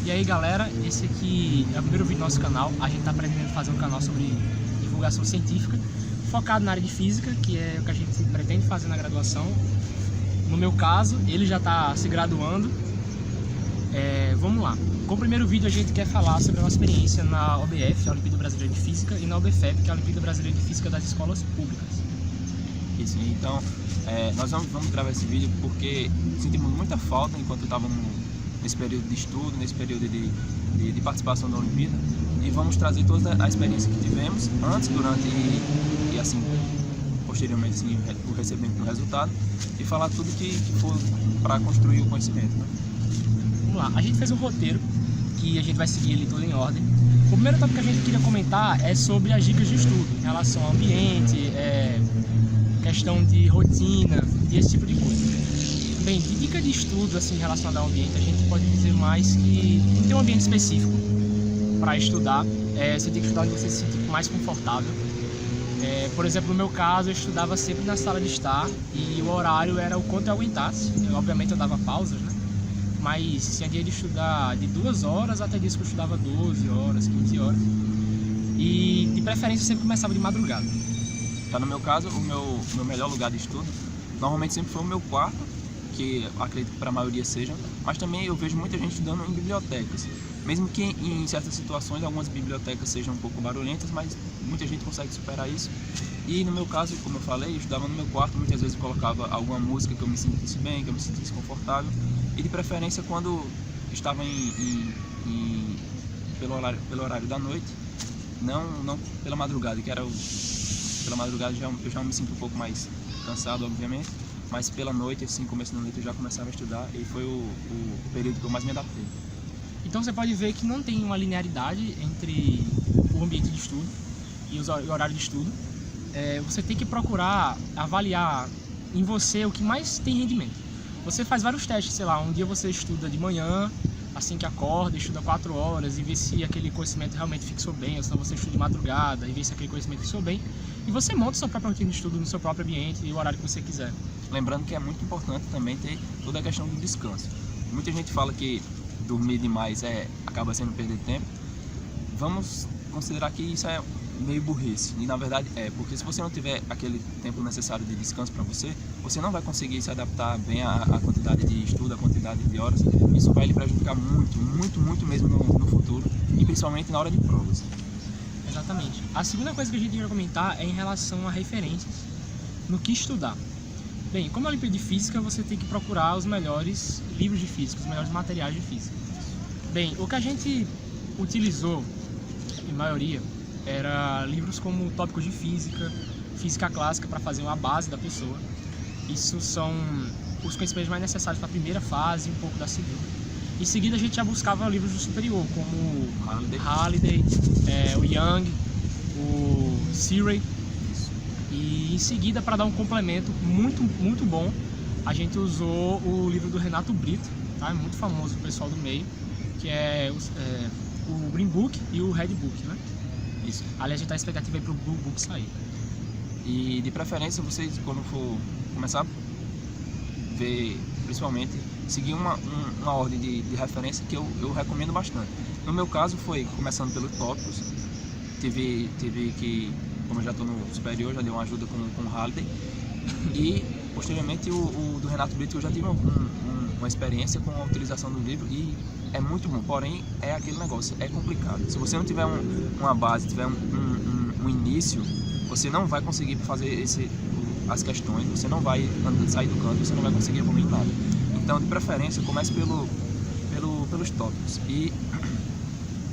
E aí galera, esse aqui é o primeiro vídeo do nosso canal. A gente está pretendendo fazer um canal sobre divulgação científica, focado na área de física, que é o que a gente pretende fazer na graduação. No meu caso, ele já está se graduando. Vamos lá. Com o primeiro vídeo a gente quer falar sobre a nossa experiência na OBF, a Olimpíada Brasileira de Física, e na OBFEP, que é a Olimpíada Brasileira de Física das Escolas Públicas. Isso, então nós vamos gravar esse vídeo porque sentimos muita falta enquanto estávamos nesse período de estudo, nesse período de participação da Olimpíada, e vamos trazer toda a experiência que tivemos antes, durante e assim posteriormente assim, o recebimento do resultado, e falar tudo que for para construir o conhecimento, né? Vamos lá, a gente fez um roteiro que a gente vai seguir ele todo em ordem. O primeiro tópico que a gente queria comentar é sobre as dicas de estudo em relação ao ambiente, questão de rotina e esse tipo de coisa. Bem, de dica de estudo assim relacionada ao ambiente, a gente pode dizer mais que não tem um ambiente específico para estudar. Você tem que estudar onde você se sentir mais confortável. Por exemplo, no meu caso, eu estudava sempre na sala de estar e o horário era o quanto eu aguentasse. Obviamente eu dava pausas, né? Mas tinha dia de estudar de 2 horas até dias que eu estudava 12 horas, 15 horas. E de preferência eu sempre começava de madrugada. No meu caso, o meu melhor lugar de estudo normalmente sempre foi o meu quarto, que eu acredito que para a maioria seja, mas também eu vejo muita gente estudando em bibliotecas. Mesmo que em certas situações algumas bibliotecas sejam um pouco barulhentas, mas muita gente consegue superar isso. E no meu caso, como eu falei, eu estudava no meu quarto, muitas vezes eu colocava alguma música que eu me sentisse bem, que eu me sentisse confortável, e de preferência quando estava pelo horário da noite, não pela madrugada, que era pela madrugada eu já me sinto um pouco mais cansado, obviamente, mas pela noite, assim, começo da noite eu já começava a estudar, e foi o período que eu mais me adaptei. Então você pode ver que não tem uma linearidade entre o ambiente de estudo e o horário de estudo. Você tem que procurar avaliar em você o que mais tem rendimento. Você faz vários testes, sei lá, um dia você estuda de manhã, assim que acorda, estuda 4 horas e vê se aquele conhecimento realmente fixou bem, ou senão você estuda de madrugada e vê se aquele conhecimento fixou bem, e você monta sua própria rotina de estudo no seu próprio ambiente e o horário que você quiser. Lembrando que é muito importante também ter toda a questão do descanso. Muita gente fala que dormir demais acaba sendo perder tempo. Vamos considerar que isso é meio burrice, e na verdade porque se você não tiver aquele tempo necessário de descanso para você não vai conseguir se adaptar bem à quantidade de estudo, à quantidade de horas. Isso vai lhe prejudicar muito mesmo no futuro, e principalmente na hora de provas. Exatamente. A segunda coisa que a gente vai comentar é em relação a referências no que estudar. Bem, como é a Olimpíada de Física, você tem que procurar os melhores livros de física, os melhores materiais de física. Bem, o que a gente utilizou, em maioria, era livros como Tópicos de Física, Física Clássica, para fazer uma base da pessoa. Isso são os conhecimentos mais necessários para a primeira fase e um pouco da segunda. Em seguida a gente já buscava livros do superior, como Halliday, o Young, o Searey. E em seguida, para dar um complemento muito bom, a gente usou o livro do Renato Brito, tá? É muito famoso o pessoal do meio, que é o Green Book e o Red Book, né? Isso. Aliás, a gente está expectativa aí para o Blue Book sair. E de preferência, vocês, quando for começar a ver, principalmente, seguir uma ordem de referência que eu recomendo bastante. No meu caso, foi começando pelos tópicos. Tive que, como eu já estou no superior, já dei uma ajuda com o Halliday. E, posteriormente, o do Renato Brito, eu já tive uma experiência com a utilização do livro, e é muito bom, porém é aquele negócio, é complicado. Se você não tiver uma base, tiver um início, você não vai conseguir fazer as questões, você não vai sair do canto, você não vai conseguir evoluir em nada. Então, de preferência, comece pelos tópicos, e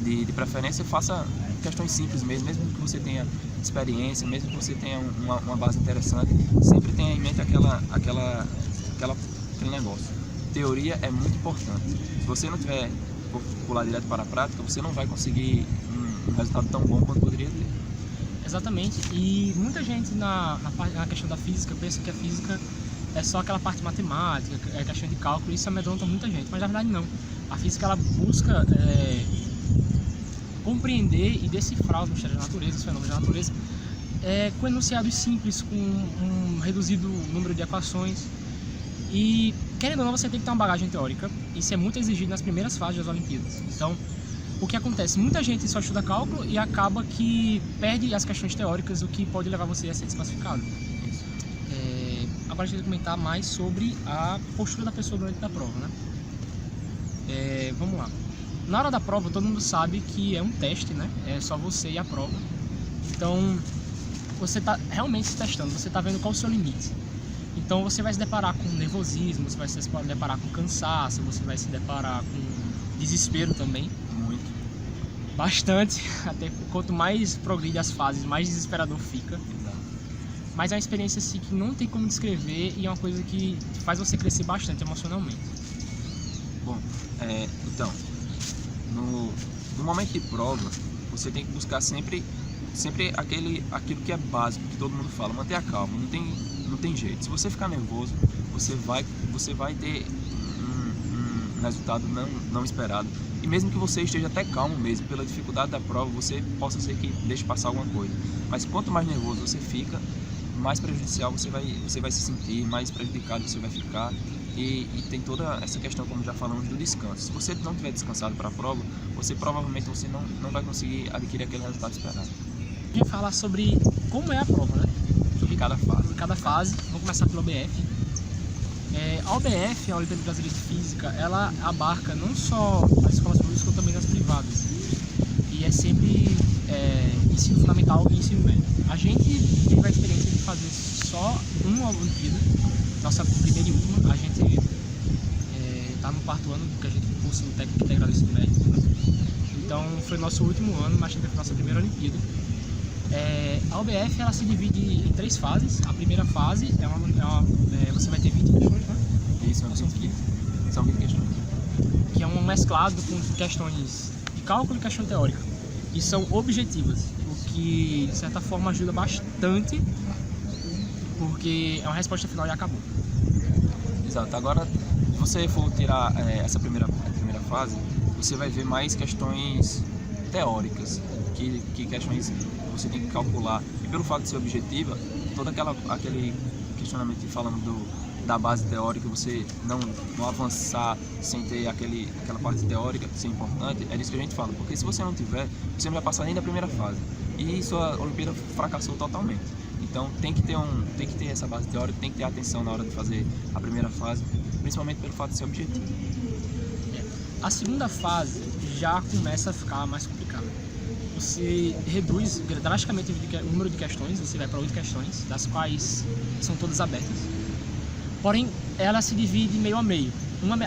de preferência faça questões simples mesmo que você tenha experiência, mesmo que você tenha uma base interessante, sempre tenha em mente aquele negócio. Teoria é muito importante. Se você não tiver pular direto para a prática, você não vai conseguir um resultado tão bom quanto poderia ter. Exatamente. E muita gente na questão da física pensa que a física é só aquela parte matemática, é questão de cálculo, e isso amedronta muita gente, mas na verdade não. A física ela busca compreender e decifrar os mistérios da natureza, os fenômenos da natureza, com enunciados simples, com um reduzido número de equações. E querendo ou não, você tem que ter uma bagagem teórica. Isso é muito exigido nas primeiras fases das Olimpíadas. Então, o que acontece? Muita gente só estuda cálculo e acaba que perde as questões teóricas, o que pode levar você a ser desclassificado. Agora a gente vai comentar mais sobre a postura da pessoa durante a prova, né? Vamos lá. Na hora da prova, todo mundo sabe que é um teste, né? É só você e a prova. Então, você está realmente se testando, você está vendo qual é o seu limite. Então, você vai se deparar com nervosismo, você vai se deparar com cansaço, você vai se deparar com desespero também. Muito. Bastante. Até quanto mais progride as fases, mais desesperador fica. Exato. Mas é uma experiência assim, que não tem como descrever e é uma coisa que faz você crescer bastante emocionalmente. Bom, então, no momento de prova, você tem que buscar sempre aquilo que é básico, que todo mundo fala, manter a calma, não tem jeito. Se você ficar nervoso, você vai ter um resultado não esperado. E mesmo que você esteja até calmo mesmo, pela dificuldade da prova, você possa ser que deixe passar alguma coisa. Mas quanto mais nervoso você fica, mais prejudicial você vai se sentir, mais prejudicado você vai ficar. E tem toda essa questão, como já falamos, do descanso. Se você não tiver descansado para a prova, provavelmente não vai conseguir adquirir aquele resultado esperado. A gente vai falar sobre como é a prova, né? Sobre cada fase. Sobre cada fase. Vamos começar pela OBF. A OBF, a Olimpíada Brasileira de Física, ela abarca não só as escolas públicas, como também as privadas. E é sempre ensino fundamental e ensino médio. A gente teve a experiência de fazer só uma Olimpíada, nossa primeira e última. A gente está no 4º ano, porque a gente cursa o técnico integral do ensino médio. Então foi nosso último ano, mas foi nossa primeira Olimpíada. A OBF ela se divide em 3 fases. A primeira fase você vai ter 20 questões, né? Isso, são 20 questões. Que é um mesclado com questões de cálculo e questão teórica. E são objetivas, o que de certa forma ajuda bastante, porque é uma resposta final e acabou. Exato. Agora, se você for tirar essa primeira fase, você vai ver mais questões teóricas, que questões você tem que calcular. E pelo fato de ser objetiva, todo aquele questionamento que falamos da base teórica, você não avançar sem ter aquela parte teórica, ser importante, é disso que a gente fala. Porque se você não tiver, você não vai passar nem da primeira fase. E sua Olimpíada fracassou totalmente. Então tem que ter essa base teórica, tem que ter atenção na hora de fazer a primeira fase, principalmente pelo fato de ser objetivo. A segunda fase já começa a ficar mais complicada. Você reduz drasticamente o número de questões, você vai para 8 questões, das quais são todas abertas. Porém, ela se divide meio a meio.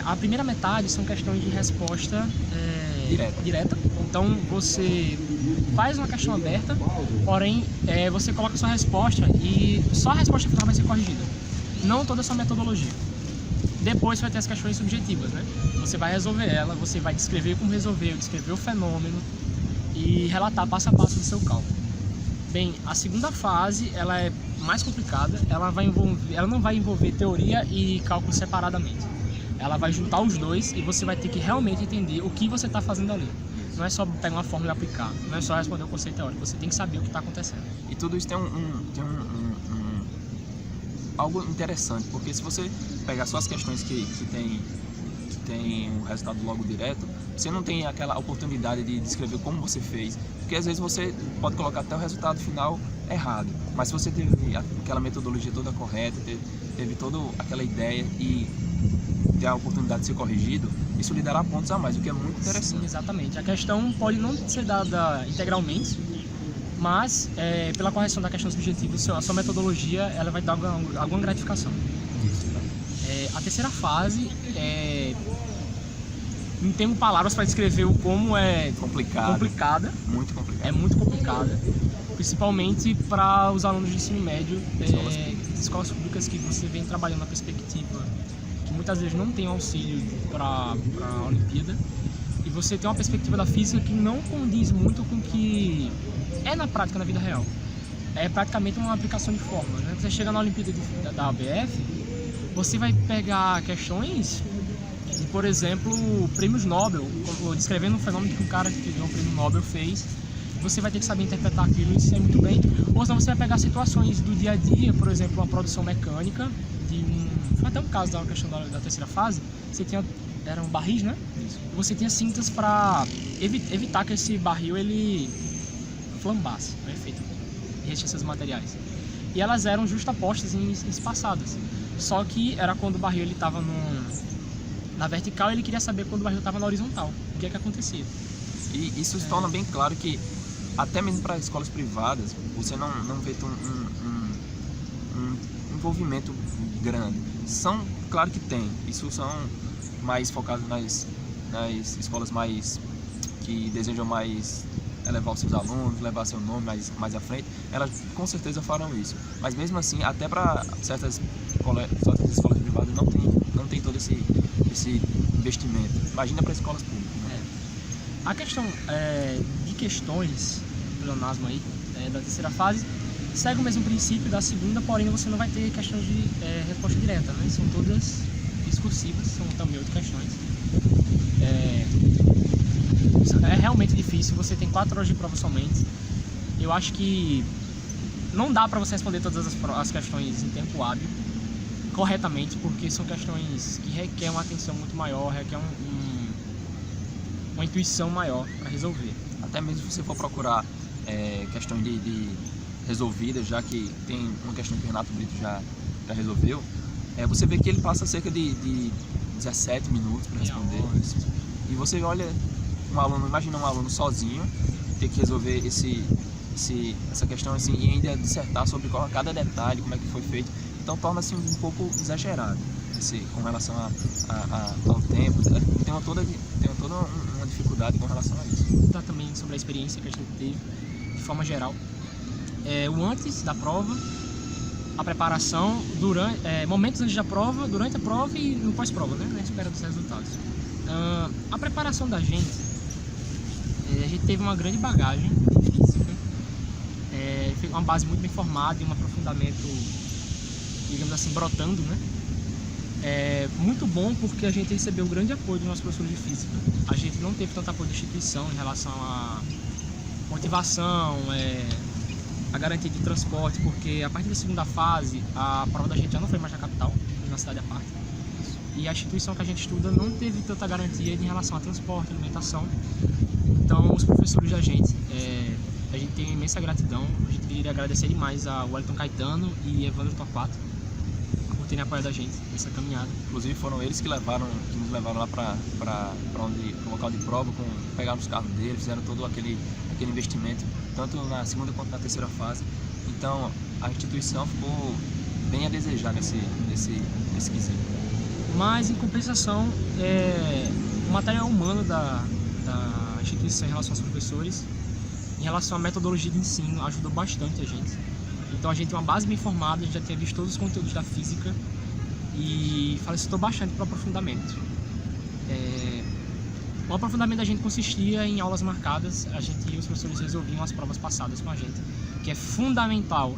A primeira metade são questões de resposta direta. Então, você faz uma questão aberta, porém, você coloca sua resposta e só a resposta final vai ser corrigida. Não toda a sua metodologia. Depois você vai ter as questões subjetivas, né? Você vai resolver ela, você vai descrever como resolveu, descrever o fenômeno e relatar passo a passo do seu cálculo. Bem, a segunda fase, ela é mais complicada, ela não vai envolver teoria e cálculo separadamente. Ela vai juntar os dois e você vai ter que realmente entender o que você está fazendo ali. Não é só pegar uma fórmula e aplicar, não é só responder o conceito teórico, você tem que saber o que está acontecendo. E tudo isso tem algo interessante, porque se você pegar só as questões que tem um resultado logo direto, você não tem aquela oportunidade de descrever como você fez, porque às vezes você pode colocar até o resultado final errado, mas se você teve aquela metodologia toda correta, teve toda aquela ideia e ter a oportunidade de ser corrigido, isso lhe dará pontos a mais, o que é muito interessante. Sim, exatamente. A questão pode não ser dada integralmente, mas pela correção da questão subjetiva, a sua metodologia ela vai dar alguma gratificação. A terceira fase não tenho palavras para descrever o como é complicada. Muito complicada. É muito complicada, principalmente para os alunos de ensino médio, escolas públicas que você vem trabalhando na perspectiva que muitas vezes não tem auxílio para a Olimpíada, e você tem uma perspectiva da física que não condiz muito com o que é na prática, na vida real. É praticamente uma aplicação de fórmula, né? Você chega na Olimpíada da ABF, você vai pegar questões de, por exemplo, prêmios Nobel, descrevendo um fenômeno que um cara que ganhou o prêmio Nobel fez. Você vai ter que saber interpretar aquilo e isso é muito bem. Ou senão você vai pegar situações do dia a dia, por exemplo, uma produção mecânica de Foi até um caso da questão da terceira fase, você tinha, eram barris, né? Isso. E você tinha cintas para evitar que esse barril ele flambasse, o efeito de esses materiais. E elas eram justapostas e espaçadas. Só que era quando o barril ele estava na vertical, ele queria saber quando o barril estava na horizontal, o que é que acontecia. E isso se torna bem claro que, até mesmo para escolas privadas, você não vê um envolvimento grande. Claro que tem, isso são mais focados nas escolas mais que desejam mais elevar os seus alunos, levar seu nome mais à frente, elas com certeza farão isso. Mas mesmo assim, até para certas escolas privadas não tem todo esse investimento. Imagina para escolas públicas. Né? A questão de questões, pleonasmo aí, da terceira fase, segue o mesmo princípio da segunda, porém você não vai ter questões de resposta direta, né? São todas discursivas, são também 8 questões. É realmente difícil, você tem 4 horas de prova somente. Eu acho que não dá para você responder todas as questões em tempo hábil, corretamente, porque são questões que requerem uma atenção muito maior, requer uma intuição maior para resolver. Até mesmo se você for procurar questões de resolvidas, já que tem uma questão que o Renato Brito já resolveu, você vê que ele passa cerca de 17 minutos para responder. E você olha imagina um aluno sozinho ter que resolver essa questão assim, e ainda dissertar sobre cada detalhe, como é que foi feito. Então torna-se um pouco exagerado com relação ao tempo. Tem toda uma dificuldade com relação a isso. Tá também sobre a experiência que a gente teve de forma geral. O antes da prova, a preparação, momentos antes da prova, durante a prova e no pós-prova, né? Na espera dos resultados. A preparação da gente, a gente teve uma grande bagagem física, uma base muito bem formada e um aprofundamento, digamos assim, brotando, né? Muito bom porque a gente recebeu um grande apoio dos nossos professores de física. A gente não teve tanto apoio da instituição em relação à motivação, a garantia de transporte, porque a partir da segunda fase a prova da gente já não foi mais na capital, foi na cidade à parte. E a instituição que a gente estuda não teve tanta garantia em relação a transporte, alimentação. Então os professores da gente, a gente tem imensa gratidão. A gente queria agradecer demais a Wellington Caetano e Evandro Torquato por terem apoiado a gente nessa caminhada. Inclusive foram eles que nos levaram lá para o local de prova, pegaram os carros deles, fizeram todo aquele investimento, tanto na segunda quanto na terceira fase. Então a instituição ficou bem a desejar nesse quesito. Mas em compensação, o material humano da instituição em relação aos professores, em relação à metodologia de ensino, ajudou bastante a gente. Então a gente tem uma base bem formada, a gente já tinha visto todos os conteúdos da física e facilitou bastante para o aprofundamento. O aprofundamento da gente consistia em aulas marcadas, a gente e os professores resolviam as provas passadas com a gente, que é fundamental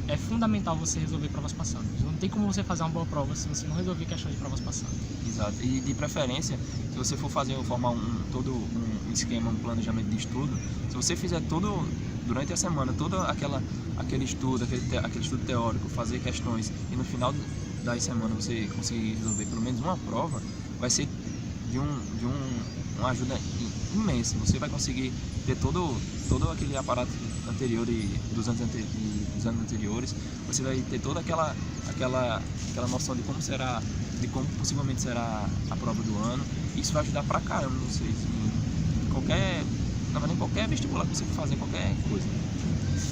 você resolver provas passadas. Não tem como você fazer uma boa prova se você não resolver questões de provas passadas. Exato, e de preferência, se você for formar todo um esquema, um planejamento de estudo, se você fizer durante a semana, todo aquele estudo teórico, fazer questões, e no final da semana você conseguir resolver pelo menos uma prova, vai ser de uma ajuda imensa. Você vai conseguir ter todo aquele aparato anterior dos anos anteriores. Você vai ter toda aquela noção de como possivelmente será a prova do ano. Isso vai ajudar pra caramba vocês em qualquer vestibular que você for fazer, qualquer coisa.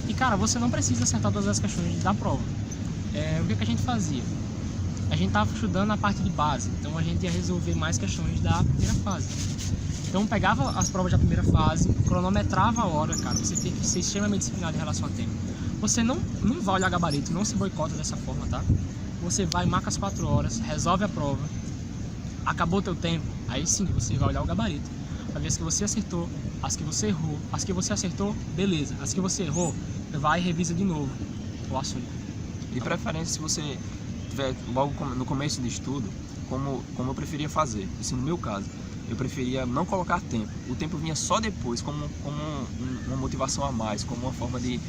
E cara, você não precisa acertar todas as questões da prova. O que a gente fazia? A gente estava estudando a parte de base, então a gente ia resolver mais questões da primeira fase. Então pegava as provas da primeira fase, cronometrava a hora, cara, você tem que ser extremamente disciplinado em relação ao tempo. Você não vai olhar gabarito, não se boicota dessa forma, tá? Você vai, marca as 4 horas, resolve a prova, acabou o teu tempo, aí sim você vai olhar o gabarito, para ver as que você acertou, as que você errou, as que você acertou, beleza, as que você errou, vai e revisa de novo o assunto. De preferência, se você tiver logo no começo de estudo, como eu preferia fazer, assim, no meu caso, eu preferia não colocar tempo. O tempo vinha só depois, como uma motivação a mais, como uma forma de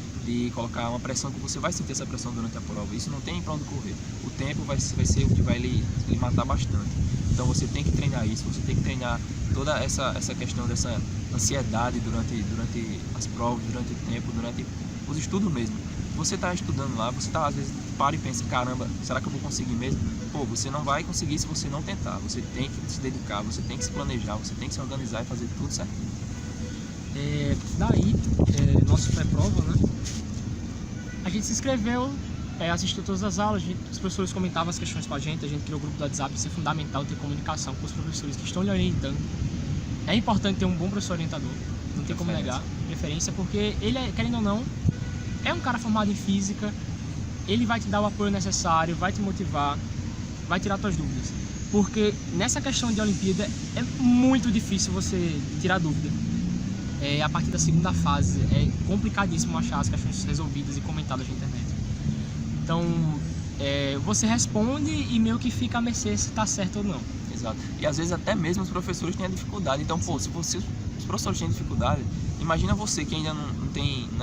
colocar uma pressão, que você vai sentir essa pressão durante a prova. Isso não tem para onde correr. O tempo vai ser o que vai lhe matar bastante. Então você tem que treinar isso, você tem que treinar toda essa questão dessa ansiedade durante as provas, durante o tempo, durante os estudos mesmo. Você está estudando lá, você às vezes para e pensa, caramba, será que eu vou conseguir mesmo? Pô, você não vai conseguir se você não tentar. Você tem que se dedicar, você tem que se planejar, você tem que se organizar e fazer tudo certinho. Nossa pré-prova, né? A gente se inscreveu, assistiu todas as aulas, os professores comentavam as questões com a gente criou o grupo do WhatsApp. Isso é fundamental, ter comunicação com os professores que estão lhe orientando. É importante ter um bom professor orientador, não tem como negar, preferência, porque ele, querendo ou não, é um cara formado em física, ele vai te dar o apoio necessário, vai te motivar, vai tirar suas dúvidas. Porque nessa questão de Olimpíada é muito difícil você tirar dúvida. A partir da segunda fase é complicadíssimo achar as questões resolvidas e comentadas na internet. Então, você responde e meio que fica a mercê se está certo ou não. Exato. E às vezes até mesmo os professores têm a dificuldade. Então, pô, se os professores têm dificuldade, imagina você que ainda não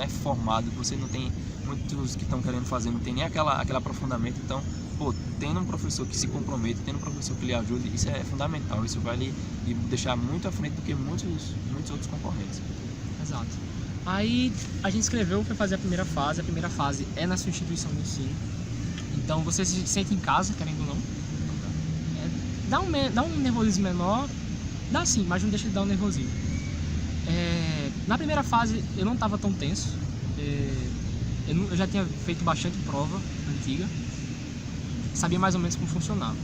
é formado, você não tem muitos que estão querendo fazer, não tem nem aquele aprofundamento. Então, pô, tendo um professor que se compromete, tendo um professor que lhe ajude, isso é fundamental. Isso vai lhe deixar muito à frente do que muitos outros concorrentes. Exato. Aí a gente escreveu, foi fazer a primeira fase. A primeira fase é na sua instituição de ensino. Então você se sente em casa, querendo ou não. Dá um nervosismo menor, dá sim, mas não deixa de dar um nervosismo. Na primeira fase eu não estava tão tenso. Eu já tinha feito bastante prova antiga, sabia mais ou menos como funcionava.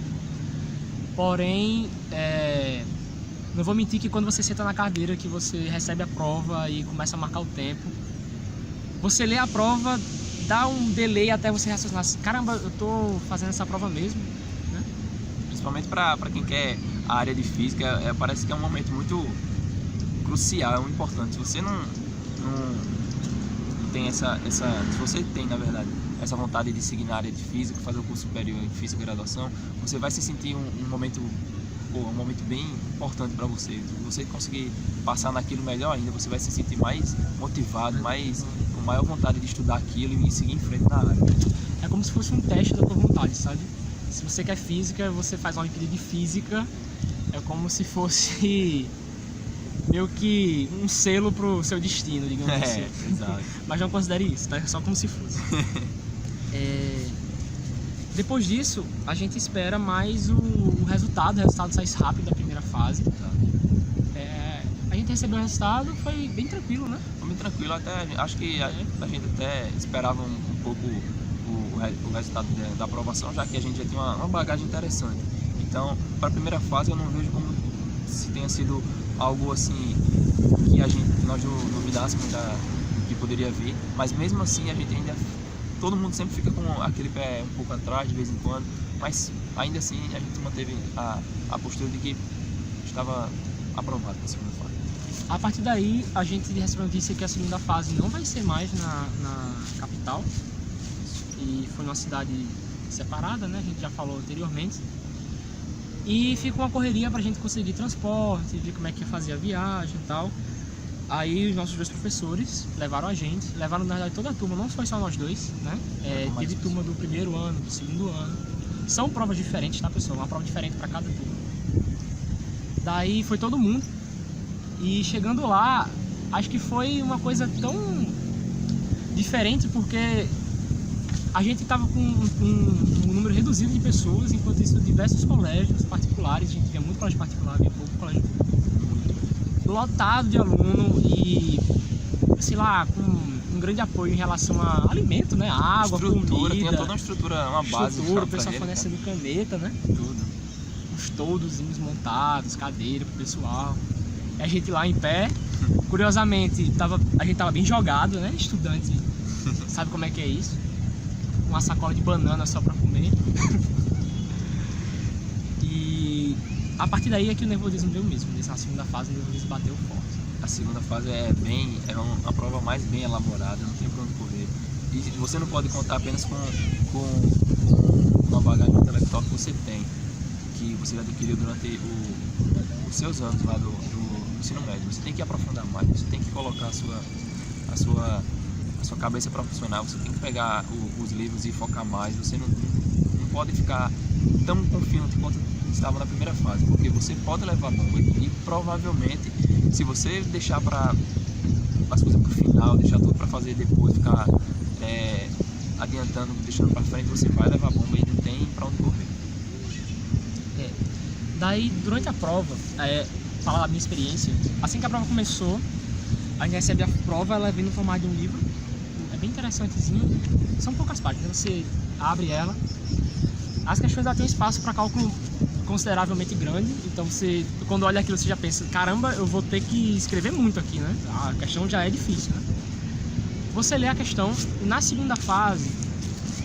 Porém, não vou mentir que quando você senta na cadeira, que você recebe a prova e começa a marcar o tempo, você lê a prova, dá um delay até você raciocinar assim, caramba, eu tô fazendo essa prova mesmo, né? Principalmente para quem quer a área de física, parece que é um momento muito crucial, é importante. Se você não tem se você tem, na verdade, essa vontade de seguir na área de física, fazer o curso superior em física e graduação, você vai se sentir um momento bem importante para você. Se você conseguir passar naquilo melhor ainda, você vai se sentir mais motivado, com maior vontade de estudar aquilo e seguir em frente na área. É como se fosse um teste da tua vontade, sabe? Se você quer física, você faz uma Olimpíada de física, é como se fosse meio que um selo pro seu destino, digamos assim. Exato. Mas não considere isso, tá? É só como se fosse. Depois disso, a gente espera mais o resultado sai rápido da primeira fase. A gente recebeu o resultado, foi bem tranquilo, né? Foi bem tranquilo, acho que a gente até esperava um pouco o resultado da aprovação, já que a gente já tinha uma bagagem interessante. Então, para a primeira fase, eu não vejo como se tenha sido algo assim que nós duvidássemos que poderia vir, mas mesmo assim todo mundo sempre fica com aquele pé um pouco atrás de vez em quando, mas ainda assim a gente manteve a postura de que estava aprovado para a segunda fase. A partir daí, a gente recebeu a notícia que a segunda fase não vai ser mais na capital, e foi numa cidade separada, né? A gente já falou anteriormente. E fica uma correria pra gente conseguir transporte, ver como é que ia fazer a viagem e tal. Aí os nossos dois professores levaram a gente, levaram na verdade toda a turma, não foi só nós dois, né? Teve turma do primeiro ano, do segundo ano. São provas diferentes, tá, pessoal? Uma prova diferente para cada turma. Daí foi todo mundo. E chegando lá, acho que foi uma coisa tão diferente, porque a gente estava com um número reduzido de pessoas, enquanto isso diversos colégios particulares, a gente via muito colégio particular, via pouco colégio lotado de aluno e, sei lá, com um grande apoio em relação a alimento, né? Água, comida. Tinha toda uma estrutura, uma base. O pessoal fornecendo caneta, né? Tudo. Os toldozinhos montados, cadeira pro pessoal. E a gente lá em pé, curiosamente, a gente tava bem jogado, né? Estudante, sabe como é que é isso? Uma sacola de banana só pra comer. E a partir daí é que o nervosismo veio mesmo. Nessa segunda fase o nervosismo bateu forte. A segunda fase é uma prova mais bem elaborada, não tem pra onde correr. E você não pode contar apenas com a bagagem intelectual que você tem, que você adquiriu durante os seus anos lá do ensino médio. Você tem que aprofundar mais, você tem que colocar a sua cabeça profissional, você tem que pegar os livros e focar mais. Você não pode ficar tão confiante quanto estava na primeira fase, porque você pode levar bomba e provavelmente, se você deixar as coisas para o final, deixar tudo para fazer depois, ficar adiantando, deixando para frente, você vai levar bomba e não tem para onde correr. Daí, durante a prova, falar da minha experiência, assim que a prova começou, a gente recebe a prova, ela vem no formato de um livro, é bem interessantezinho, são poucas páginas, você abre ela, as questões já têm espaço para cálculo consideravelmente grande, então você, quando olha aquilo, você já pensa, caramba, eu vou ter que escrever muito aqui, né? A questão já é difícil, né? Você lê a questão, na segunda fase,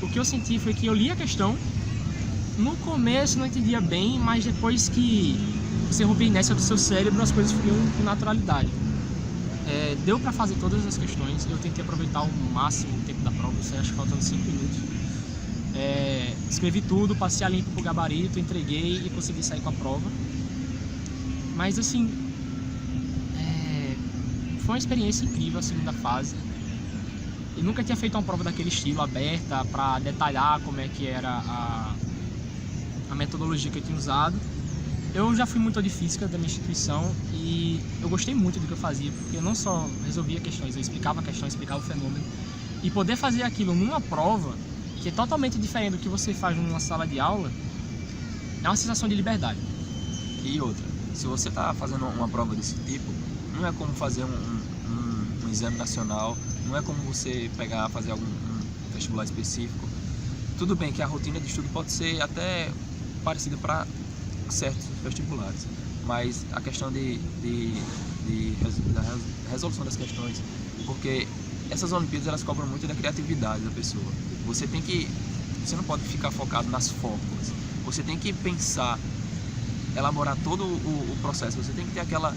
o que eu senti foi que eu li a questão, no começo não entendia bem, mas depois que você rompe a inércia do seu cérebro, as coisas fluíam com naturalidade. Deu para fazer todas as questões, eu tentei aproveitar o máximo o tempo da prova, acho que faltando 5 minutos. Escrevi tudo, passei a limpo pro gabarito, entreguei e consegui sair com a prova. Mas assim, foi uma experiência incrível a segunda fase. Eu nunca tinha feito uma prova daquele estilo, aberta, para detalhar como é que era a metodologia que eu tinha usado. Eu já fui muito de física da minha instituição e eu gostei muito do que eu fazia, porque eu não só resolvia questões, eu explicava a questão, explicava o fenômeno. E poder fazer aquilo numa prova, que é totalmente diferente do que você faz numa sala de aula, é uma sensação de liberdade. E outra, se você está fazendo uma prova desse tipo, não é como fazer um exame nacional, não é como você fazer algum vestibular específico. Tudo bem que a rotina de estudo pode ser até parecida para certos vestibulares, mas a questão da resolução das questões, porque essas Olimpíadas elas cobram muito da criatividade da pessoa. Você não pode ficar focado nas fórmulas, você tem que pensar, elaborar todo o processo, você tem que ter aquela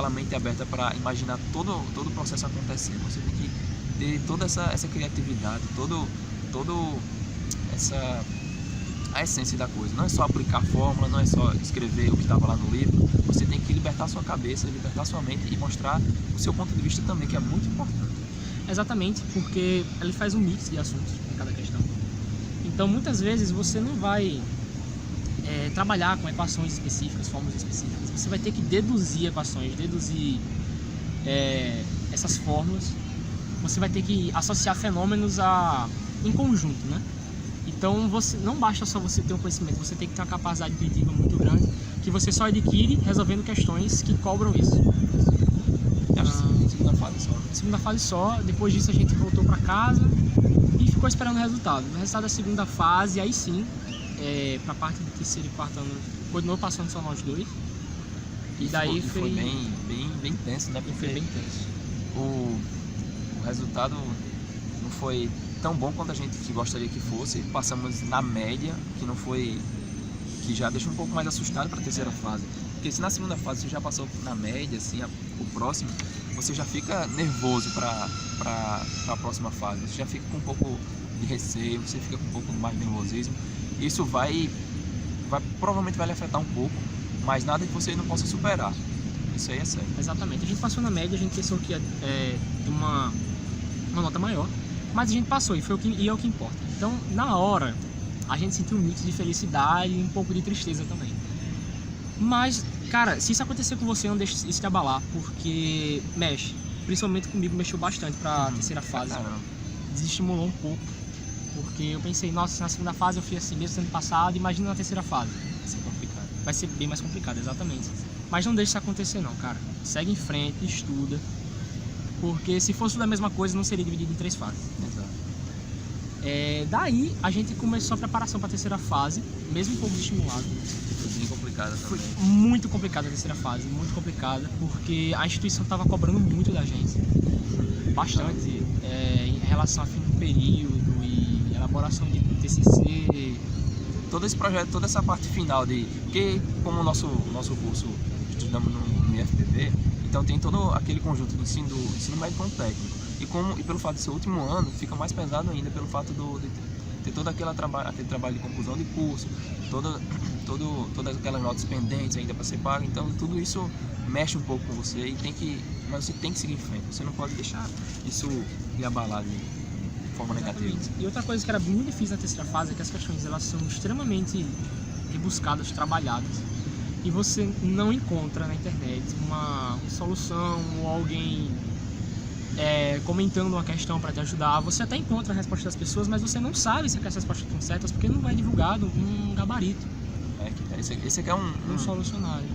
mente aberta para imaginar todo o processo acontecendo, você tem que ter toda essa criatividade, a essência da coisa. Não é só aplicar a fórmula, não é só escrever o que estava lá no livro, você tem que libertar sua cabeça, libertar sua mente e mostrar o seu ponto de vista também, que é muito importante. Exatamente, porque ele faz um mix de assuntos em cada questão. Então, muitas vezes, você não vai trabalhar com equações específicas, fórmulas específicas. Você vai ter que deduzir equações, deduzir essas fórmulas. Você vai ter que associar fenômenos em conjunto, né? Então, não basta só você ter um conhecimento, você tem que ter uma capacidade intuitiva muito grande, que você só adquire resolvendo questões que cobram isso. Segunda fase só. Segunda fase só, depois disso a gente voltou para casa e ficou esperando o resultado. O resultado da segunda fase, aí sim, para a parte do terceiro e quarto ano, continuou passando só nós dois. E daí foi bem tenso, né? Porque foi bem tenso. O resultado não foi tão bom quanto a gente gostaria que fosse. Passamos na média, que já deixa um pouco mais assustado para a terceira fase. Porque se na segunda fase você já passou na média, assim, o próximo, você já fica nervoso para a próxima fase. Você já fica com um pouco de receio, você fica com um pouco mais de nervosismo. Isso provavelmente vai lhe afetar um pouco, mas nada que você não possa superar. Isso aí é sério. Exatamente. A gente passou na média, a gente pensou que ia ter uma nota maior, mas a gente passou e é o que importa. Então, na hora, a gente sentiu um mix de felicidade e um pouco de tristeza também. Mas, cara, se isso acontecer com você, não deixe isso te abalar, porque mexe. Principalmente comigo, mexeu bastante pra terceira fase. Desestimulou um pouco, porque eu pensei, nossa, na segunda fase eu fui assim mesmo sendo passado, imagina na terceira fase. Vai ser complicado. Vai ser bem mais complicado, exatamente. Mas não deixe isso acontecer não, cara. Segue em frente, estuda, porque se fosse da mesma coisa, não seria dividido em 3 fases. Exato. Daí, a gente começou a preparação pra terceira fase, mesmo um pouco desestimulado. Foi bem complicado também. Foi muito complicada a terceira fase, muito complicada, porque a instituição estava cobrando muito da gente, bastante, em relação a fim do período e elaboração de TCC. Todo esse projeto, toda essa parte final porque como o nosso curso estudamos no IFPB, então tem todo aquele conjunto do ensino médio com técnico. E pelo fato de ser o último ano, fica mais pesado ainda pelo fato ter todo aquele trabalho de conclusão de curso, todas aquelas notas pendentes ainda para ser pago. Então tudo isso mexe um pouco com você mas você tem que seguir em frente. Você não pode deixar isso lhe abalar de forma negativa. E outra coisa que era muito difícil na terceira fase é que as questões elas são extremamente rebuscadas, trabalhadas, e você não encontra na internet uma solução ou alguém comentando uma questão para te ajudar. Você até encontra a resposta das pessoas, mas você não sabe se aquelas respostas estão certas porque não é divulgado um gabarito. Esse aqui é um solucionário.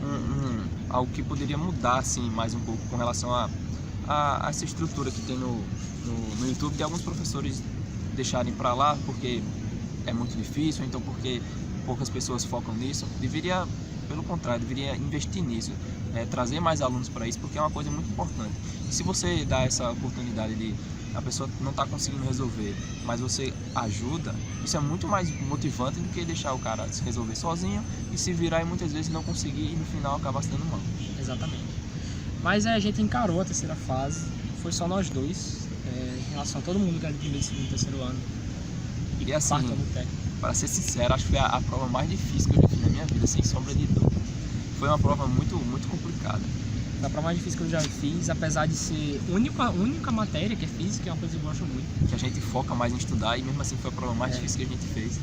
Algo que poderia mudar assim, mais um pouco com relação a essa estrutura que tem no YouTube, de alguns professores deixarem para lá porque é muito difícil, ou então porque poucas pessoas focam nisso. Deveria, pelo contrário, deveria investir nisso, trazer mais alunos para isso, porque é uma coisa muito importante. E se você dá essa oportunidade de a pessoa não está conseguindo resolver, mas você ajuda, isso é muito mais motivante do que deixar o cara se resolver sozinho e se virar e muitas vezes não conseguir e no final acabar se dando mal. Exatamente. Mas a gente encarou a terceira fase, foi só nós dois, em relação a todo mundo que era de primeiro, segundo e terceiro ano. E assim, quarto ano técnico. para ser sincero, acho que foi a prova mais difícil que eu já fiz na minha vida, sem sombra de dúvida. Foi uma prova muito, muito complicada. Foi a prova mais difícil que eu já fiz, apesar de ser a única matéria que é física, é uma coisa que eu gosto muito. Que a gente foca mais em estudar e mesmo assim foi a prova mais difícil que a gente fez.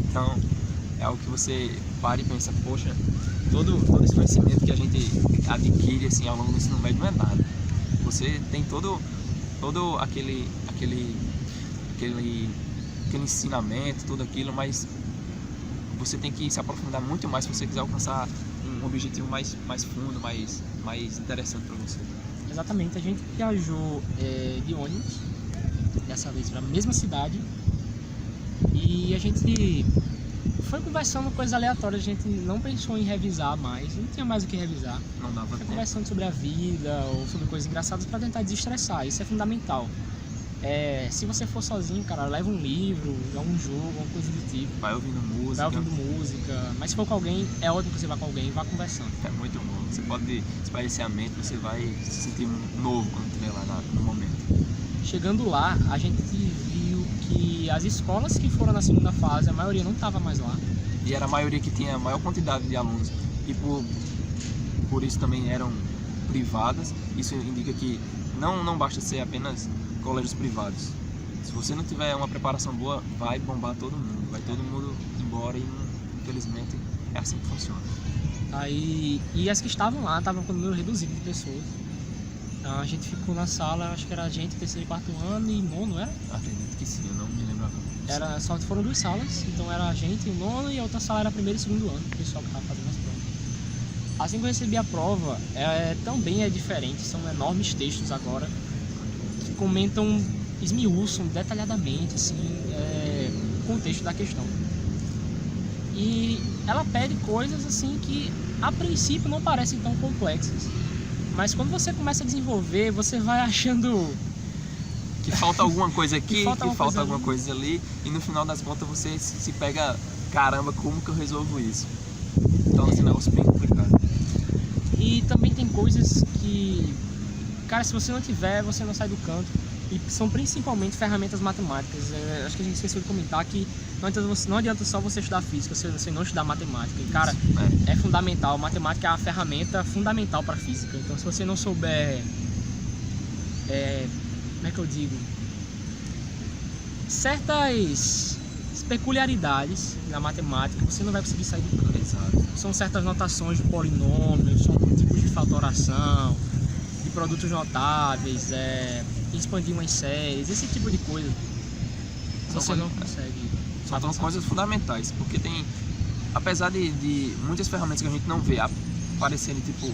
Então, é algo que você para e pensa, poxa, todo esse conhecimento que a gente adquire assim, ao longo do ensino médio não é nada. Você tem todo aquele ensinamento, tudo aquilo, mas você tem que se aprofundar muito mais se você quiser alcançar um objetivo mais fundo, mais interessante para você. Exatamente, a gente viajou de ônibus, dessa vez para a mesma cidade, e a gente foi conversando coisas aleatórias, a gente não pensou em revisar mais, não tinha mais o que revisar. Não dava Foi tempo. conversando sobre a vida ou sobre coisas engraçadas para tentar desestressar, isso é fundamental. Se você for sozinho, cara, leva um livro, um jogo, alguma coisa do tipo. Vai ouvindo música. Mas se for com alguém, é ótimo que você vá com alguém e vá conversando. É muito bom. Você pode espairecer a mente, você vai se sentir novo quando estiver lá no momento. Chegando lá, a gente viu que as escolas que foram na segunda fase, a maioria não estava mais lá. E era a maioria que tinha a maior quantidade de alunos. E por isso também eram privadas. Isso indica que não basta ser apenas colégios privados. Se você não tiver uma preparação boa, vai bombar todo mundo. Vai todo mundo embora e infelizmente é assim que funciona. E as que estavam lá estavam com um número reduzido de pessoas. A gente ficou na sala, acho que era a gente, terceiro e quarto ano e nono, era? Acredito que sim, eu não me lembro agora. Só foram 2 salas, então era a gente, o nono, e a outra sala era primeiro e segundo ano, o pessoal que estava fazendo as provas. Assim que eu recebi a prova, também é diferente, são enormes textos agora, que comentam, esmiuçam detalhadamente assim, o contexto da questão. E ela pede coisas assim que a princípio não parecem tão complexas, mas quando você começa a desenvolver, você vai achando que falta alguma coisa aqui, que falta alguma ali. Coisa ali, e no final das contas você se pega, caramba, como que eu resolvo isso? Então esse negócio bem complicado. E também tem coisas que, cara, se você não tiver, você não sai do canto. E são principalmente ferramentas matemáticas. Acho que a gente esqueceu de comentar que não adianta só você estudar física, você não estudar matemática. E, cara, é fundamental. Matemática é a ferramenta fundamental para a física. Então, se você não souber, como é que eu digo? Certas peculiaridades na matemática, você não vai conseguir sair do canto. Exato. São certas notações de polинômios, são tipos de fatoração, de produtos notáveis, expandir umas séries, esse tipo de coisa. Você não consegue. São coisas fundamentais, porque tem, apesar de muitas ferramentas que a gente não vê aparecerem tipo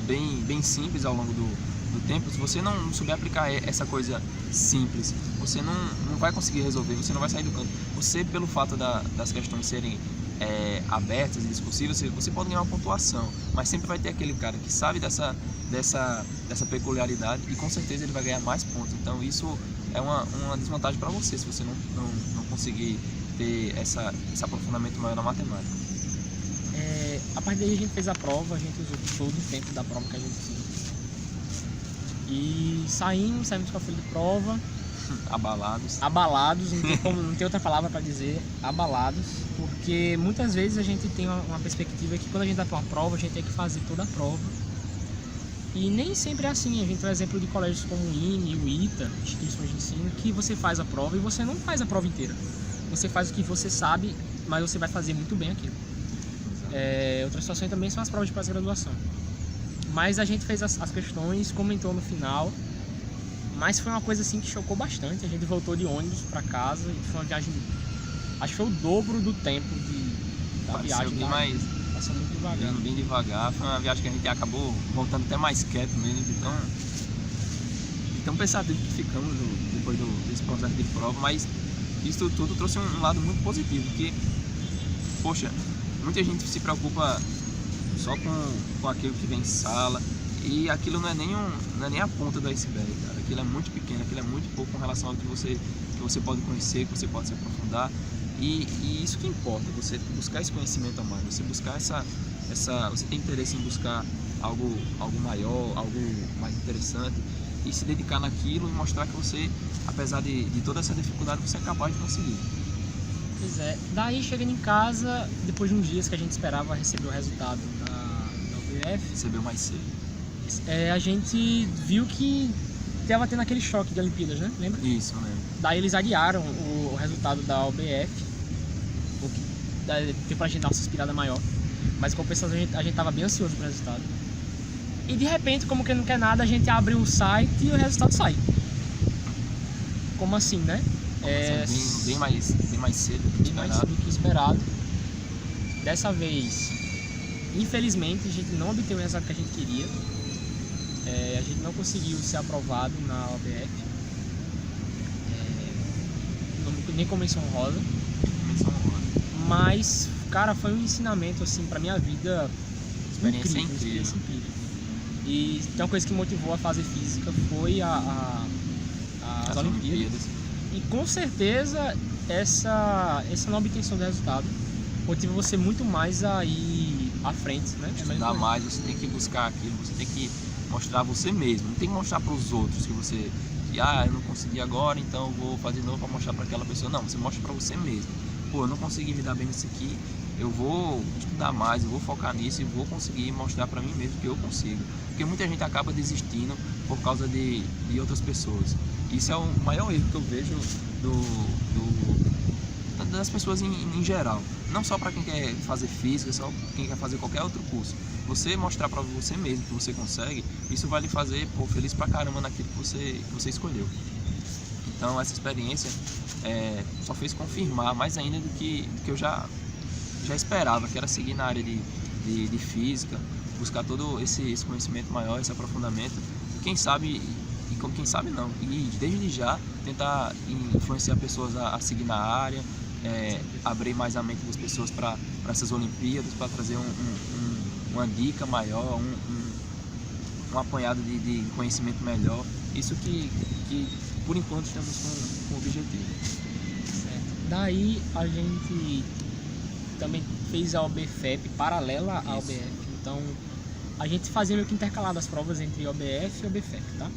bem simples ao longo do tempo, se você não souber aplicar essa coisa simples, você não vai conseguir resolver, você não vai sair do canto. Você, pelo fato das questões serem abertas e discursivas, você pode ganhar uma pontuação, mas sempre vai ter aquele cara que sabe dessa peculiaridade e com certeza ele vai ganhar mais pontos. Então isso é uma desvantagem para você, se você não conseguir ter esse aprofundamento maior na matemática. A partir daí a gente fez a prova, a gente usou todo o tempo da prova que a gente tinha. E saímos com a folha de prova Abalados. Abalados, não tem outra palavra para dizer, abalados, porque muitas vezes a gente tem uma perspectiva que quando a gente vai para uma prova, a gente tem que fazer toda a prova. E nem sempre é assim. A gente tem um exemplo de colégios como o INE e o ITA, instituições de ensino, que você faz a prova e você não faz a prova inteira. Você faz o que você sabe, mas você vai fazer muito bem aquilo. Outra situação também são as provas de pós-graduação. Mas a gente fez as questões, comentou no final, mas foi uma coisa assim que chocou bastante. A gente voltou de ônibus para casa e foi uma viagem, acho que foi o dobro do tempo da viagem. Passou muito devagar. Bem devagar. Foi uma viagem que a gente acabou voltando até mais quieto mesmo, então pensativo que ficamos depois desse processo de prova, mas isso tudo trouxe um lado muito positivo, que, poxa, muita gente se preocupa só com aquilo que vem em sala, e aquilo não é nem a ponta do iceberg, cara. Aquilo é muito pequeno, aquilo é muito pouco com relação ao que você pode conhecer, que você pode se aprofundar. E isso que importa, você buscar esse conhecimento a mais, você buscar você tem interesse em buscar algo maior, algo mais interessante, e se dedicar naquilo e mostrar que você, apesar de toda essa dificuldade, você é capaz de conseguir. Pois é, daí chegando em casa, depois de uns dias que a gente esperava receber o resultado da UBF, recebeu mais cedo. A gente viu que estava tendo aquele choque de Olimpíadas, né? Lembra? Isso, eu lembro. Daí eles adiaram o resultado da UBF, o que deu pra gente dar uma suspirada maior, mas em compensação a gente tava bem ansioso pro resultado. E de repente, como que não quer nada, a gente abre o site e o resultado sai. Como assim, né? Bem mais cedo do que esperado. Dessa vez, infelizmente, a gente não obteve o resultado que a gente queria. A gente não conseguiu ser aprovado na OBF, nem com menção honrosa. Mas, cara, foi um ensinamento assim pra minha vida. Experiência incrível. E tem uma coisa que motivou a fazer física foi as Olimpíadas. E com certeza essa não obtenção do resultado motiva você muito mais a ir à frente, né? Estudar mais, você tem que buscar aquilo, você tem que mostrar você mesmo, não tem que mostrar para os outros que eu não consegui agora, então eu vou fazer de novo para mostrar para aquela pessoa. Não, você mostra para você mesmo. Pô, eu não consegui me dar bem nisso aqui, eu vou estudar mais, eu vou focar nisso e vou conseguir mostrar para mim mesmo que eu consigo. Porque muita gente acaba desistindo por causa de outras pessoas. Isso é o maior erro que eu vejo das pessoas em geral. Não só para quem quer fazer física, só quem quer fazer qualquer outro curso. Você mostrar para você mesmo que você consegue, isso vai lhe fazer feliz pra caramba naquilo que você escolheu. Então essa experiência só fez confirmar mais ainda do que eu já esperava, que era seguir na área de física, buscar todo esse conhecimento maior, esse aprofundamento, e quem sabe não, e desde já tentar influenciar pessoas a seguir na área, abrir mais a mente das pessoas para essas Olimpíadas, para trazer uma dica maior, um apanhado de conhecimento melhor. Isso que por enquanto estamos com o objetivo. Certo. Daí a gente também fez a OBFEP paralela à OBF. Então a gente fazia meio que intercalado as provas entre OBF e OBFEP, tá?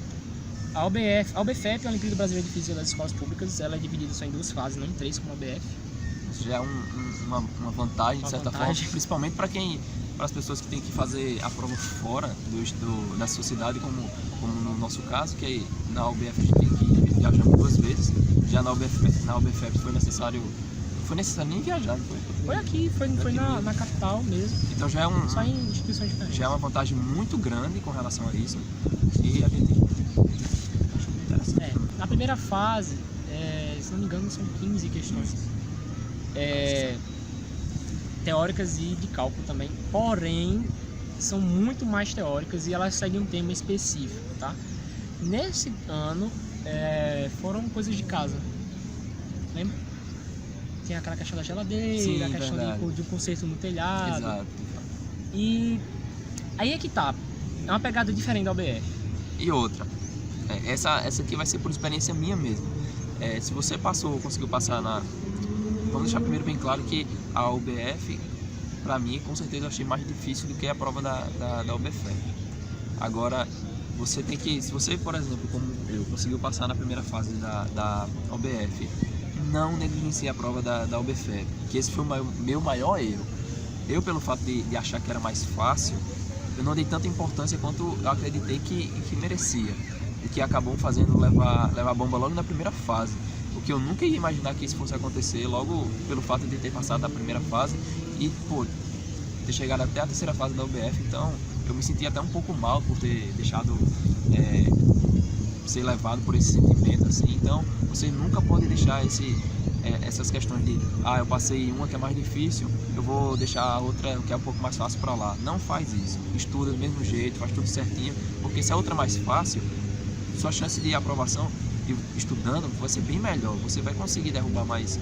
A OBFEP, a Olimpíada Brasileira de Física das Escolas Públicas, ela é dividida só em 2 fases, não em 3 como a OBF. Isso já é uma vantagem, de certa forma, principalmente para as pessoas que têm que fazer a prova fora da sociedade, como no nosso caso, que aí na OBF a gente tem que viajar 2 vezes. Já na OBFEP foi necessário nem viajar, não foi? Foi aqui, foi na capital mesmo. Então já só em instituições diferentes. Já é uma vantagem muito grande com relação a isso. E a gente na primeira fase, se não me engano, são 15 questões teóricas e de cálculo também, porém são muito mais teóricas e elas seguem um tema específico, tá? Nesse ano foram coisas de casa, lembra? Tem aquela questão da geladeira, sim, a questão de um conserto no telhado. Exato. E aí é que tá, é uma pegada diferente da OBF. E outra, essa aqui vai ser por experiência minha mesmo. Se você conseguiu passar vamos deixar primeiro bem claro que a OBF, para mim, com certeza eu achei mais difícil do que a prova da OBFEP. Agora, você tem que, se você, por exemplo, como eu, conseguiu passar na primeira fase da OBF, não negligencie a prova da OBFEP, que esse foi o meu maior erro. Eu, pelo fato de achar que era mais fácil, eu não dei tanta importância quanto eu acreditei que merecia, e que acabou fazendo levar a bomba logo na primeira fase, o que eu nunca ia imaginar que isso fosse acontecer, logo pelo fato de ter passado da primeira fase e, pô, ter chegado até a terceira fase da OBF. Então eu me senti até um pouco mal por ter deixado ser levado por esse sentimento, assim. Então você nunca pode deixar essas questões de eu passei uma que é mais difícil, eu vou deixar a outra que é um pouco mais fácil para lá. Não faz isso, estuda do mesmo jeito, faz tudo certinho, porque se a outra é mais fácil, sua chance de aprovação estudando vai ser bem melhor, você vai conseguir derrubar mais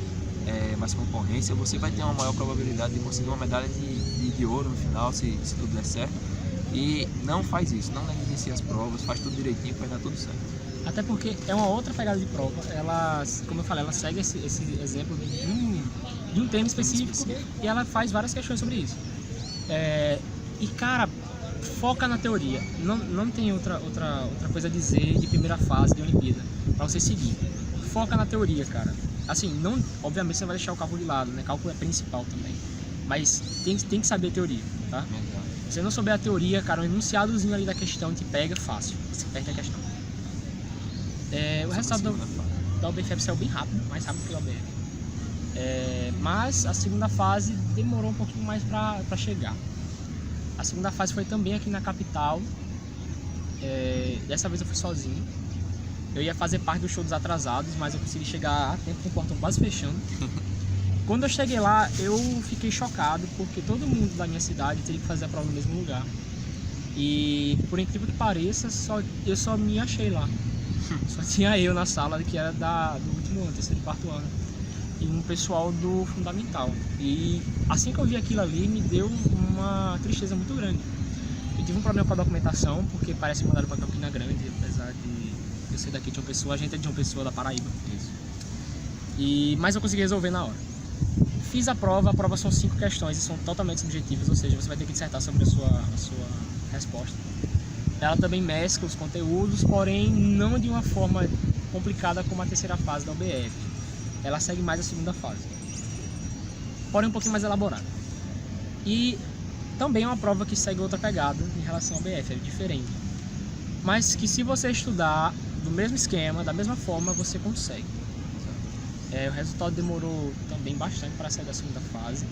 concorrência, você vai ter uma maior probabilidade de conseguir uma medalha de ouro no final, se tudo der certo. E não faz isso, não negligencie as provas, faz tudo direitinho, vai dar tudo certo. Até porque é uma outra pegada de prova, ela, como eu falei, ela segue esse exemplo de um tema específico e ela faz várias questões sobre isso. E cara, foca na teoria, não tem outra coisa a dizer de primeira fase de Olimpíada pra você seguir. Foca na teoria, cara. Assim, não, obviamente você vai deixar o cálculo de lado, né? Cálculo é principal também, mas tem que saber a teoria, tá? Se você não souber a teoria, cara, um enunciadozinho ali da questão te pega fácil, você perde a questão. O resultado da OBFEP saiu bem rápido, mais rápido que a OBF. Mas a segunda fase demorou um pouquinho mais para chegar. A segunda fase foi também aqui na capital. Dessa vez eu fui sozinho. Eu ia fazer parte do show dos atrasados, mas eu consegui chegar a tempo com o portão quase fechando. Quando eu cheguei lá, eu fiquei chocado, porque todo mundo da minha cidade teria que fazer a prova no mesmo lugar. E, por incrível que pareça, eu só me achei lá. Só tinha eu na sala, que era do último ano, terceiro e quarto ano, e um pessoal do fundamental. E assim que eu vi aquilo ali, me deu uma tristeza muito grande. Eu tive um problema com a documentação, porque parece que mandaram para Campina Grande, apesar de eu ser daqui de João Pessoa, a gente é de João Pessoa, da Paraíba. Isso. Mas eu consegui resolver na hora. Fiz a prova são 5 questões e são totalmente subjetivas, ou seja, você vai ter que dissertar sobre a sua resposta. Ela também mescla os conteúdos, porém não de uma forma complicada como a terceira fase da OBF. Ela segue mais a segunda fase, porém um pouquinho mais elaborada. E também é uma prova que segue outra pegada em relação ao OBF, é diferente. Mas que se você estudar do mesmo esquema, da mesma forma, você consegue. O resultado demorou também bastante para sair da segunda fase.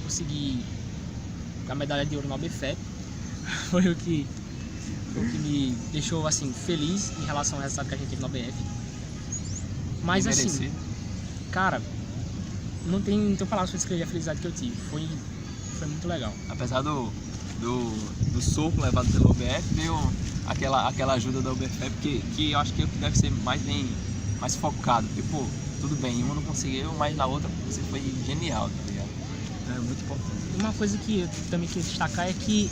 Consegui a medalha de ouro na OBFEP. Foi o que me deixou assim feliz em relação ao resultado que a gente teve na OBF. Mas assim, cara, não tem palavras para descrever a felicidade que eu tive. Foi muito legal. Apesar do soco levado pela OBF, veio aquela ajuda da OBFEP que eu acho que deve ser mais focado, porque, pô, tudo bem, uma não conseguiu, mas na outra você foi genial, tá ligado? É muito importante. Uma coisa que eu também queria destacar é que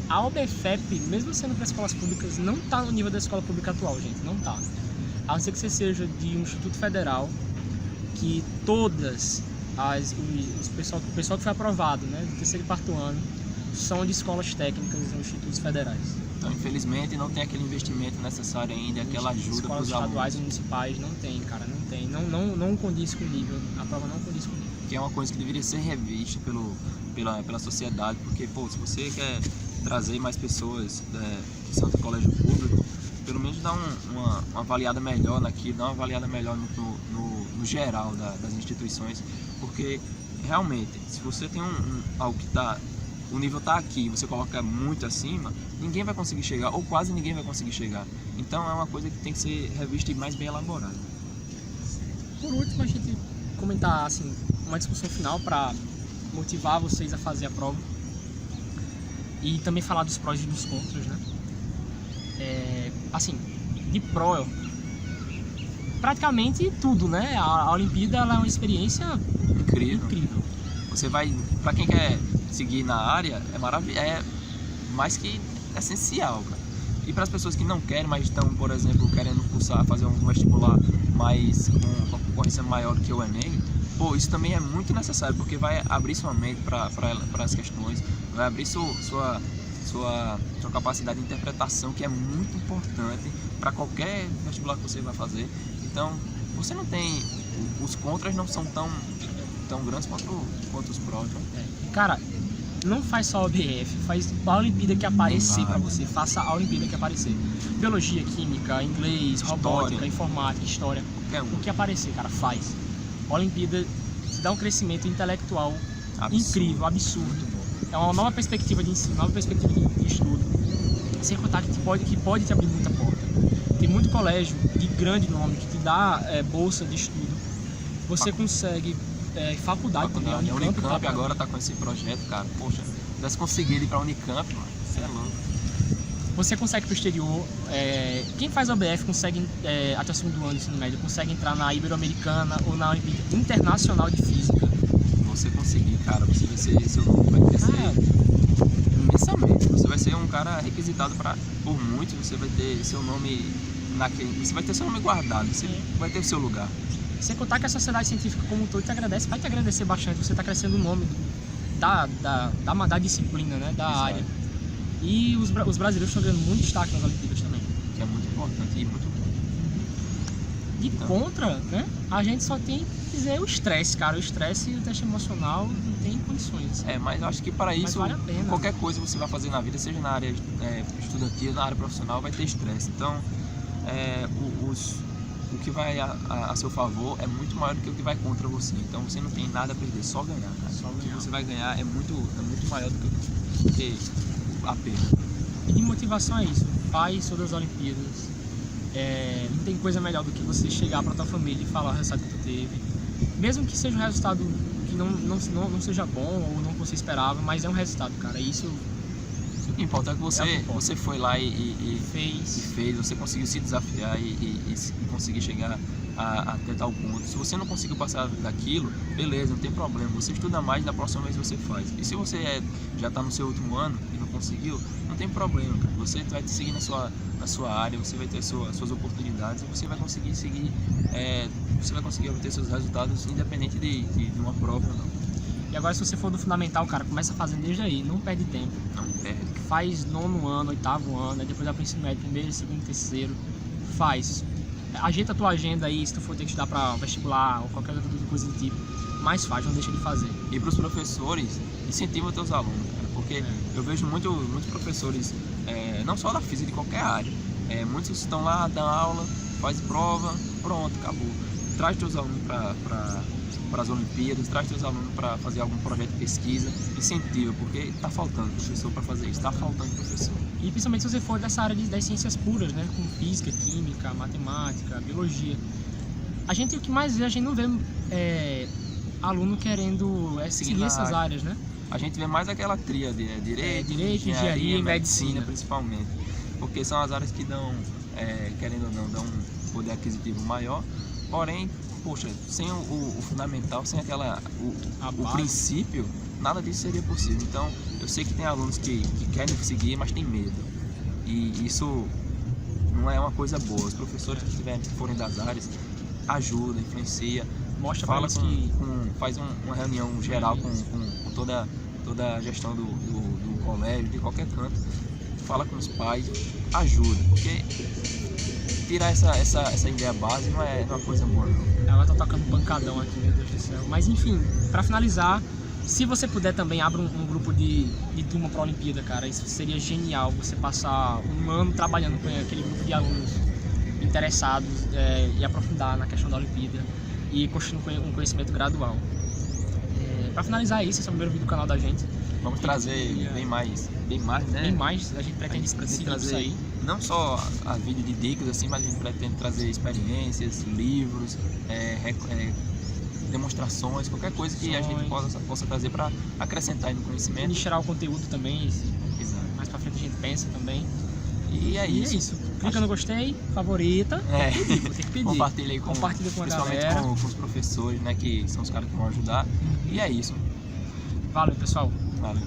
a OBFEP, mesmo sendo para escolas públicas, não tá no nível da escola pública atual, gente, não tá. A não ser que você seja de um instituto federal, que todas o pessoal que foi aprovado, né, do terceiro e quarto ano, são de escolas técnicas ou institutos federais. Então, infelizmente, não tem aquele investimento necessário ainda, aquela ajuda para os alunos. Escolas estaduais e municipais não tem, cara, não tem. Não condiz com o nível, a prova não condiz com o nível. Que é uma coisa que deveria ser revista pela sociedade, porque, pô, se você quer trazer mais pessoas que são do colégio público, pelo menos dá uma avaliada melhor naquilo, dá uma avaliada melhor no geral das instituições, porque realmente, se você tem algo que o nível está aqui, você coloca muito acima, ninguém vai conseguir chegar, ou quase ninguém vai conseguir chegar. Então é uma coisa que tem que ser revista e mais bem elaborada. Por último, a gente comentar assim, uma discussão final para motivar vocês a fazer a prova e também falar dos prós e dos contras, né? Assim, de pró, praticamente tudo, né? A Olimpíada ela é uma experiência incrível. Você vai, para quem quer seguir na área, é mais que essencial, cara. E para as pessoas que não querem, mas estão, por exemplo, querendo cursar, fazer um vestibular mais com uma concorrência maior que o Enem, pô, isso também é muito necessário, porque vai abrir sua mente para as questões, vai abrir sua sua capacidade de interpretação, que é muito importante para qualquer vestibular que você vai fazer. Então, você não tem... Os contras não são tão grandes quanto os prós, né? Cara, não faz só a OBF, faz a Olimpíada que aparecer para você. Faça a Olimpíada que aparecer. Biologia, química, inglês, robótica, informática, história. O que aparecer, cara, faz. A Olimpíada te dá um crescimento intelectual incrível, absurdo. É uma nova perspectiva de ensino, nova perspectiva de estudo. Sem contar que pode te abrir muita porta. Tem muito colégio de grande nome que te dá bolsa de estudo. Você consegue faculdade também. A Unicamp agora tá com esse projeto, cara. Poxa, se tivesse conseguido ir pra Unicamp, mano, você é louco. Você consegue pro exterior. Quem faz OBF consegue, até o segundo ano do ensino médio, consegue entrar na Ibero-Americana ou na Olimpíada Internacional de Física. Você conseguir, cara, você vai ser, seu nome vai crescer imensamente. Você vai ser um cara requisitado por muitos, você vai ter seu nome você vai ter seu nome guardado, você vai ter o seu lugar. Sem contar que a sociedade científica como um todo vai te agradecer bastante. Você está crescendo o nome da disciplina, né, da área. E os brasileiros estão ganhando muito destaque nas Olimpíadas também. Que é muito importante e muito bom. De contra, né, a gente só tem que dizer o estresse, cara. O estresse e o teste emocional não tem condições. Mas eu acho que para isso, vale a pena. Qualquer coisa que você vai fazer na vida, seja na área estudantil, na área profissional, vai ter estresse. Então, o que vai a seu favor é muito maior do que o que vai contra você. Então você não tem nada a perder, só ganhar, cara. Só o que você vai ganhar é muito maior do que a perda. E de motivação é isso. Faz todas as Olimpíadas. Não tem coisa melhor do que você chegar pra tua família e falar o resultado que tu teve. Mesmo que seja um resultado que não seja bom ou não que você esperava, mas é um resultado, cara. Isso... O que importa é que você foi lá e fez, você conseguiu se desafiar e conseguir chegar até tal ponto. Se você não conseguiu passar daquilo, beleza, não tem problema. Você estuda mais, na próxima vez você faz. E se você já está no seu último ano e não conseguiu, não tem problema, cara. Você vai seguir na sua área, você vai ter suas oportunidades e você vai conseguir seguir, você vai conseguir obter seus resultados independente de uma prova ou não. E agora, se você for do fundamental, cara, começa fazendo desde aí, não perde tempo. Não perde. Faz 9º ano, 8º ano, aí depois vai pro ensino médio, 1º, 2º, 3º. Faz. Ajeita a tua agenda aí, se tu for ter que estudar pra vestibular ou qualquer outra coisa do tipo. Mas faz, não deixa de fazer. E pros professores, incentiva os teus alunos, cara, porque eu vejo muitos professores, não só da física, de qualquer área. Muitos estão lá, dão aula, faz prova, pronto, acabou. Traz teus alunos para as Olimpíadas, traz teus alunos para fazer algum projeto de pesquisa, incentiva, porque está faltando professor para fazer isso, está faltando professor. E principalmente se você for dessa área das ciências puras, né, com física, química, matemática, biologia. O que mais vê, a gente não vê aluno querendo seguir essas áreas, né? A gente vê mais aquela tríade, né? Direito, engenharia e medicina, principalmente, porque são as áreas que dão, querendo ou não, dão um poder aquisitivo maior, porém, poxa, sem o fundamental, sem o princípio, nada disso seria possível. Então, eu sei que tem alunos que querem seguir, mas tem medo. E isso não é uma coisa boa. Os professores que forem das áreas, ajuda, influencia, mostra fala faz uma reunião geral com toda a gestão do colégio, de qualquer canto, fala com os pais, ajuda, porque tirar essa ideia base não é uma coisa boa, não. Ela tá tocando pancadão aqui, meu Deus do céu. Mas enfim, pra finalizar, se você puder também, abra um grupo de turma pra Olimpíada, cara. Isso seria genial, você passar um ano trabalhando com aquele grupo de alunos interessados e aprofundar na questão da Olimpíada e construir um conhecimento gradual. Pra finalizar isso, esse é o primeiro vídeo do canal da gente. Vamos trazer bem mais, né? Bem mais, a gente pretende trazer isso aí. Não só a vídeo de dicas assim, mas a gente pretende trazer experiências, livros, demonstrações, qualquer coisa que a gente possa trazer para acrescentar aí no conhecimento. Nichar o conteúdo também, exato. Mais pra frente a gente pensa também. E é isso. Clica no gostei, favorita, vou ter que pedir. Compartilha aí Compartilha com a principalmente galera. com os professores, né, que são os caras que vão ajudar. E é isso. Valeu, pessoal. Valeu.